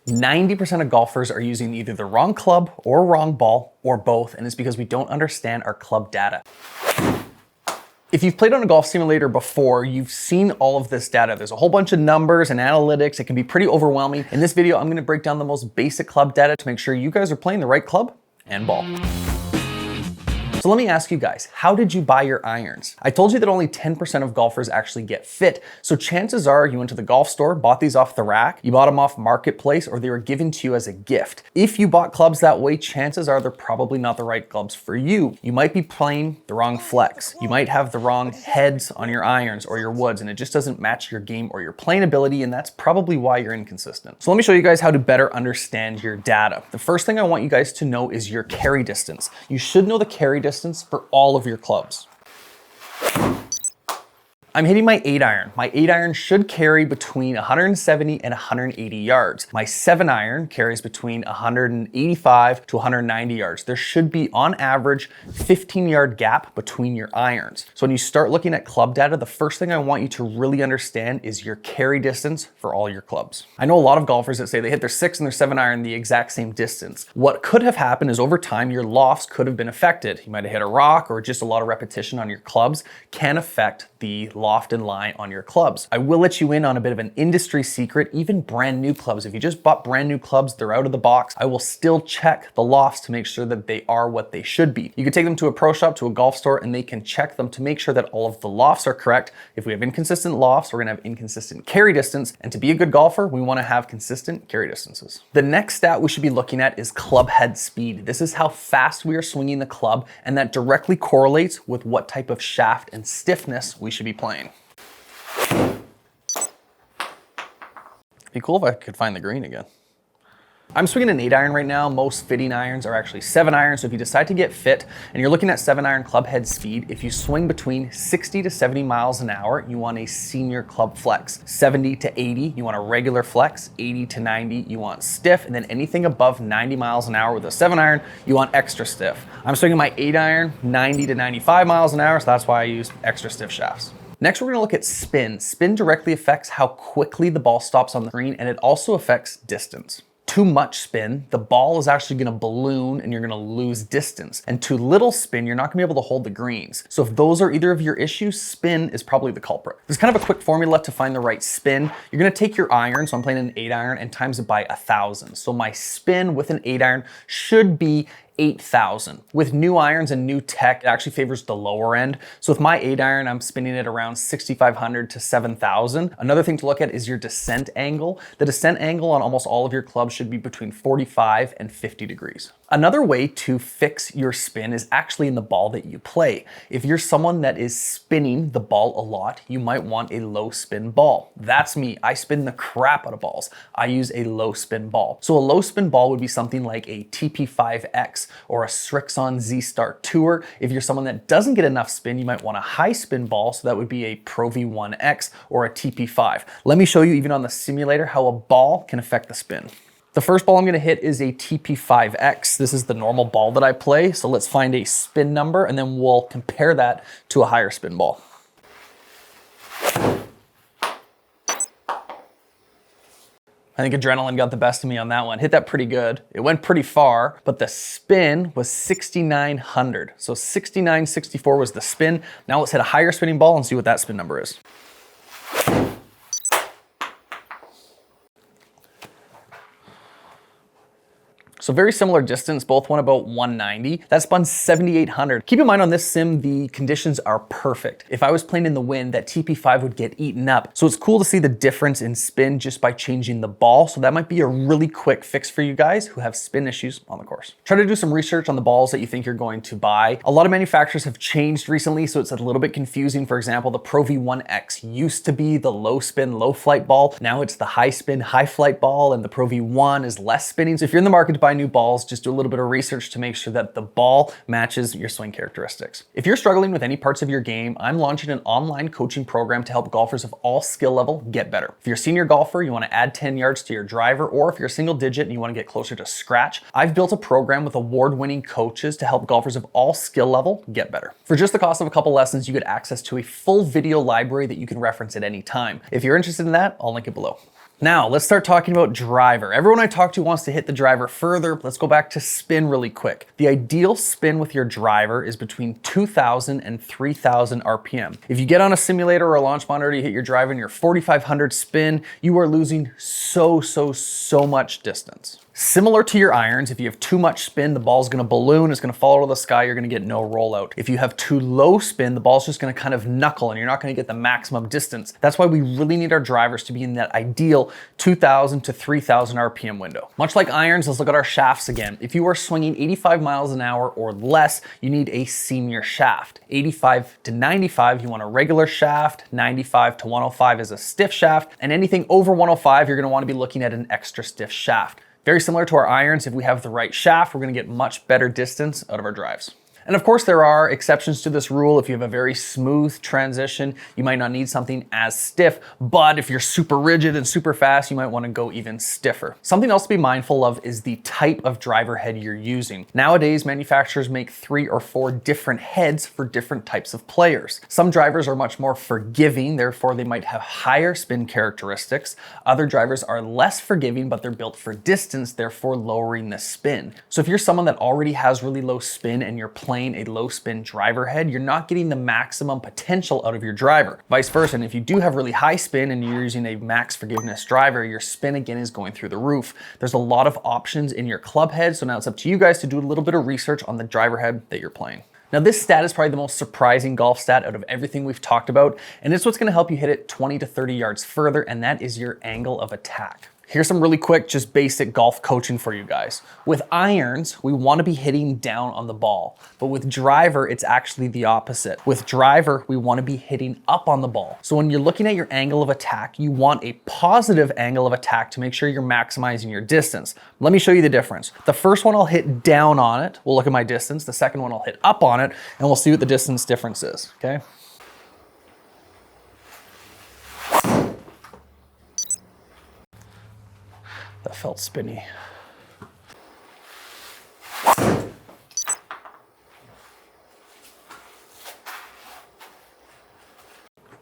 90% of golfers are using either the wrong club or wrong ball or both, and it's because we don't understand our club data. If you've played on a golf simulator before, you've seen all of this data. There's a whole bunch of numbers and analytics. It can be pretty overwhelming. In this video, I'm gonna break down the most basic club data to make sure you guys are playing the right club and ball. So let me ask you guys, how did you buy your irons? I told you that only 10% of golfers actually get fit. So chances are you went to the golf store, bought these off the rack, you bought them off Marketplace, or they were given to you as a gift. If you bought clubs that way, chances are they're probably not the right clubs for you. You might be playing the wrong flex. You might have the wrong heads on your irons or your woods, and it just doesn't match your game or your playing ability, and that's probably why you're inconsistent. So let me show you guys how to better understand your data. The first thing I want you guys to know is your carry distance. You should know the carry distance for all of your clubs. I'm hitting my 8-iron. My 8-iron should carry between 170 and 180 yards. My 7-iron carries between 185 to 190 yards. There should be, on average, 15-yard gap between your irons. So when you start looking at club data, the first thing I want you to really understand is your carry distance for all your clubs. I know a lot of golfers that say they hit their 6 and their 7-iron the exact same distance. What could have happened is over time, your lofts could have been affected. You might have hit a rock or just a lot of repetition on your clubs can affect the loft and lie on your clubs. I will let you in on a bit of an industry secret. Even brand new clubs, if you just bought brand new clubs, they're out of the box, I will still check the lofts to make sure that they are what they should be. You can take them to a pro shop, to a golf store, and they can check them to make sure that all of the lofts are correct. If we have inconsistent lofts, we're gonna have inconsistent carry distance. And to be a good golfer, we wanna have consistent carry distances. The next stat we should be looking at is club head speed. This is how fast we are swinging the club, and that directly correlates with what type of shaft and stiffness we should be playing. It'd be cool if I could find the green again. I'm swinging an 8-iron right now. Most fitting irons are actually 7-iron. So if you decide to get fit and you're looking at 7-iron club head speed, if you swing between 60 to 70 miles an hour, you want a senior club flex. 70 to 80, you want a regular flex. 80 to 90, you want stiff. And then anything above 90 miles an hour with a 7-iron, you want extra stiff. I'm swinging my 8-iron 90 to 95 miles an hour, so that's why I use extra stiff shafts. Next, we're gonna look at spin. Spin directly affects how quickly the ball stops on the green, and it also affects distance. Too much spin, the ball is actually gonna balloon and you're gonna lose distance. And too little spin, you're not gonna be able to hold the greens. So if those are either of your issues, spin is probably the culprit. There's kind of a quick formula to find the right spin. You're gonna take your iron, so I'm playing an 8-iron, and times it by 1,000. So my spin with an 8-iron should be 8,000. With new irons and new tech, it actually favors the lower end. So with my 8-iron, I'm spinning it around 6,500 to 7,000. Another thing to look at is your descent angle. The descent angle on almost all of your clubs should be between 45 and 50 degrees. Another way to fix your spin is actually in the ball that you play. If you're someone that is spinning the ball a lot, you might want a low spin ball. That's me. I spin the crap out of balls. I use a low spin ball. So a low spin ball would be something like a TP5X or a Srixon Z-Star Tour. If you're someone that doesn't get enough spin, you might want a high spin ball, so that would be a Pro V1X or a TP5. Let me show you even on the simulator how a ball can affect the spin. The first ball I'm gonna hit is a TP5X. This is the normal ball that I play, so let's find a spin number and then we'll compare that to a higher spin ball. I think adrenaline got the best of me on that one. Hit that pretty good. It went pretty far, but the spin was 6,900. So 6,964 was the spin. Now let's hit a higher spinning ball and see what that spin number is. So very similar distance, both went about 190. That spun 7,800. Keep in mind on this sim, the conditions are perfect. If I was playing in the wind, that TP5 would get eaten up. So it's cool to see the difference in spin just by changing the ball. So that might be a really quick fix for you guys who have spin issues on the course. Try to do some research on the balls that you think you're going to buy. A lot of manufacturers have changed recently, so it's a little bit confusing. For example, the Pro V1X used to be the low spin, low flight ball. Now it's the high spin, high flight ball, and the Pro V1 is less spinning. So if you're in the market to buy new balls, just do a little bit of research to make sure that the ball matches your swing characteristics. If you're struggling with any parts of your game, I'm launching an online coaching program to help golfers of all skill level get better. If you're a senior golfer, you want to add 10 yards to your driver, or if you're a single digit and you want to get closer to scratch, I've built a program with award-winning coaches to help golfers of all skill level get better. For just the cost of a couple lessons, you get access to a full video library that you can reference at any time. If you're interested in that, I'll link it below. Now, let's start talking about driver. Everyone I talk to wants to hit the driver further. Let's go back to spin really quick. The ideal spin with your driver is between 2,000 and 3,000 RPM. If you get on a simulator or a launch monitor, you hit your driver and your 4,500 spin, you are losing so much distance. Similar to your irons, if you have too much spin, the ball's gonna balloon, it's gonna fall out of the sky, you're gonna get no rollout. If you have too low spin, the ball's just gonna kind of knuckle and you're not gonna get the maximum distance. That's why we really need our drivers to be in that ideal 2,000 to 3,000 RPM window. Much like irons, let's look at our shafts again. If you are swinging 85 miles an hour or less, you need a senior shaft. 85 to 95, you want a regular shaft. 95 to 105 is a stiff shaft. And anything over 105, you're gonna wanna be looking at an extra stiff shaft. Very similar to our irons, if we have the right shaft, we're gonna get much better distance out of our drives. And of course, there are exceptions to this rule. If you have a very smooth transition, you might not need something as stiff, but if you're super rigid and super fast, you might wanna go even stiffer. Something else to be mindful of is the type of driver head you're using. Nowadays, manufacturers make 3 or 4 different heads for different types of players. Some drivers are much more forgiving, therefore they might have higher spin characteristics. Other drivers are less forgiving, but they're built for distance, therefore lowering the spin. So if you're someone that already has really low spin and you're playing a low spin driver head, you're not getting the maximum potential out of your driver. Vice versa, and if you do have really high spin and you're using a max forgiveness driver, your spin again is going through the roof. There's a lot of options in your club head, so now it's up to you guys to do a little bit of research on the driver head that you're playing. Now this stat is probably the most surprising golf stat out of everything we've talked about, and it's what's gonna help you hit it 20 to 30 yards further, and that is your angle of attack. Here's some really quick, just basic golf coaching for you guys. With irons, we wanna be hitting down on the ball, but with driver, it's actually the opposite. With driver, we wanna be hitting up on the ball. So when you're looking at your angle of attack, you want a positive angle of attack to make sure you're maximizing your distance. Let me show you the difference. The first one I'll hit down on it, we'll look at my distance. The second one I'll hit up on it, and we'll see what the distance difference is, okay? That felt spinny.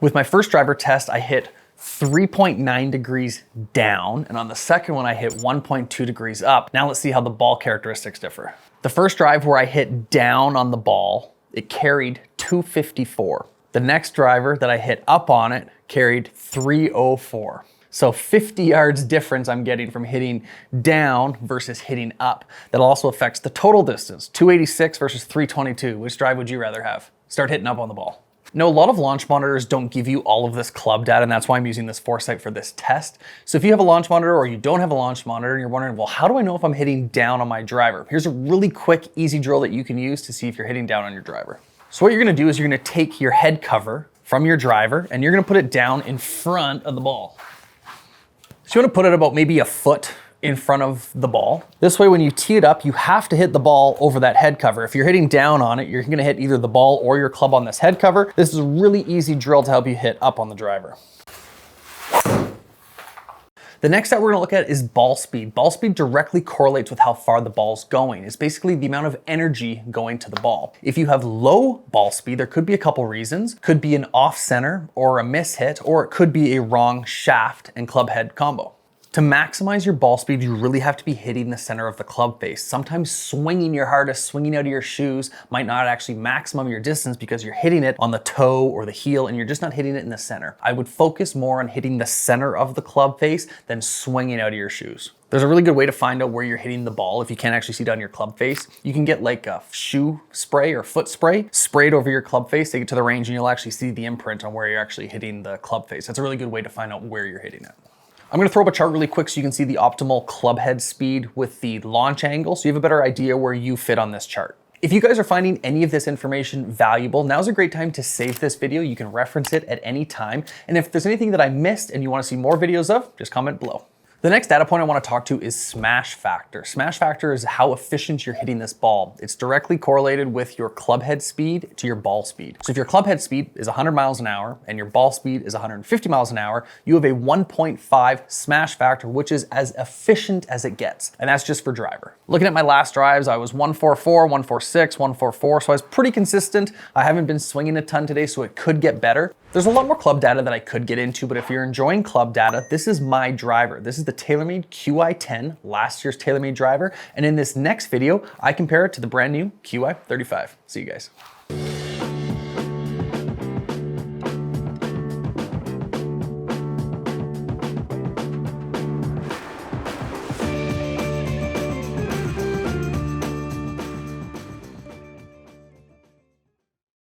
With my first driver test, I hit 3.9 degrees down, and on the second one, I hit 1.2 degrees up. Now let's see how the ball characteristics differ. The first drive where I hit down on the ball, it carried 254. The next driver that I hit up on it carried 304. So 50 yards difference I'm getting from hitting down versus hitting up. That also affects the total distance, 286 versus 322. Which drive would you rather have? Start hitting up on the ball. Now, a lot of launch monitors don't give you all of this club data, and that's why I'm using this foresight for this test. So if you have a launch monitor or you don't have a launch monitor and you're wondering, well, how do I know if I'm hitting down on my driver? Here's a really quick, easy drill that you can use to see if you're hitting down on your driver. So what you're gonna do is you're gonna take your head cover from your driver and you're gonna put it down in front of the ball. So you wanna put it about maybe a foot in front of the ball. This way, when you tee it up, you have to hit the ball over that head cover. If you're hitting down on it, you're gonna hit either the ball or your club on this head cover. This is a really easy drill to help you hit up on the driver. The next stat we're gonna look at is ball speed. Ball speed directly correlates with how far the ball's going. It's basically the amount of energy going to the ball. If you have low ball speed, there could be a couple reasons. Could be an off center or a miss hit, or it could be a wrong shaft and club head combo. To maximize your ball speed, you really have to be hitting the center of the club face. Sometimes swinging your hardest, swinging out of your shoes might not actually maximum your distance because you're hitting it on the toe or the heel and you're just not hitting it in the center. I would focus more on hitting the center of the club face than swinging out of your shoes. There's a really good way to find out where you're hitting the ball if you can't actually see it on your club face. You can get like a shoe spray or foot spray, spray it over your club face, take it to the range, and you'll actually see the imprint on where you're actually hitting the club face. That's a really good way to find out where you're hitting it. I'm gonna throw up a chart really quick so you can see the optimal club head speed with the launch angle so you have a better idea where you fit on this chart. If you guys are finding any of this information valuable, now's a great time to save this video. You can reference it at any time. And if there's anything that I missed and you wanna see more videos of, just comment below. The next data point I want to talk to is smash factor. Smash factor is how efficient you're hitting this ball. It's directly correlated with your club head speed to your ball speed. So if your club head speed is 100 miles an hour and your ball speed is 150 miles an hour, you have a 1.5 smash factor, which is as efficient as it gets. And that's just for driver. Looking at my last drives, I was 144, 146, 144, so I was pretty consistent. I haven't been swinging a ton today, so it could get better. There's a lot more club data that I could get into, but if you're enjoying club data, this is my driver. This is the TaylorMade QI10, last year's TaylorMade driver. And in this next video, I compare it to the brand new QI35. See you guys.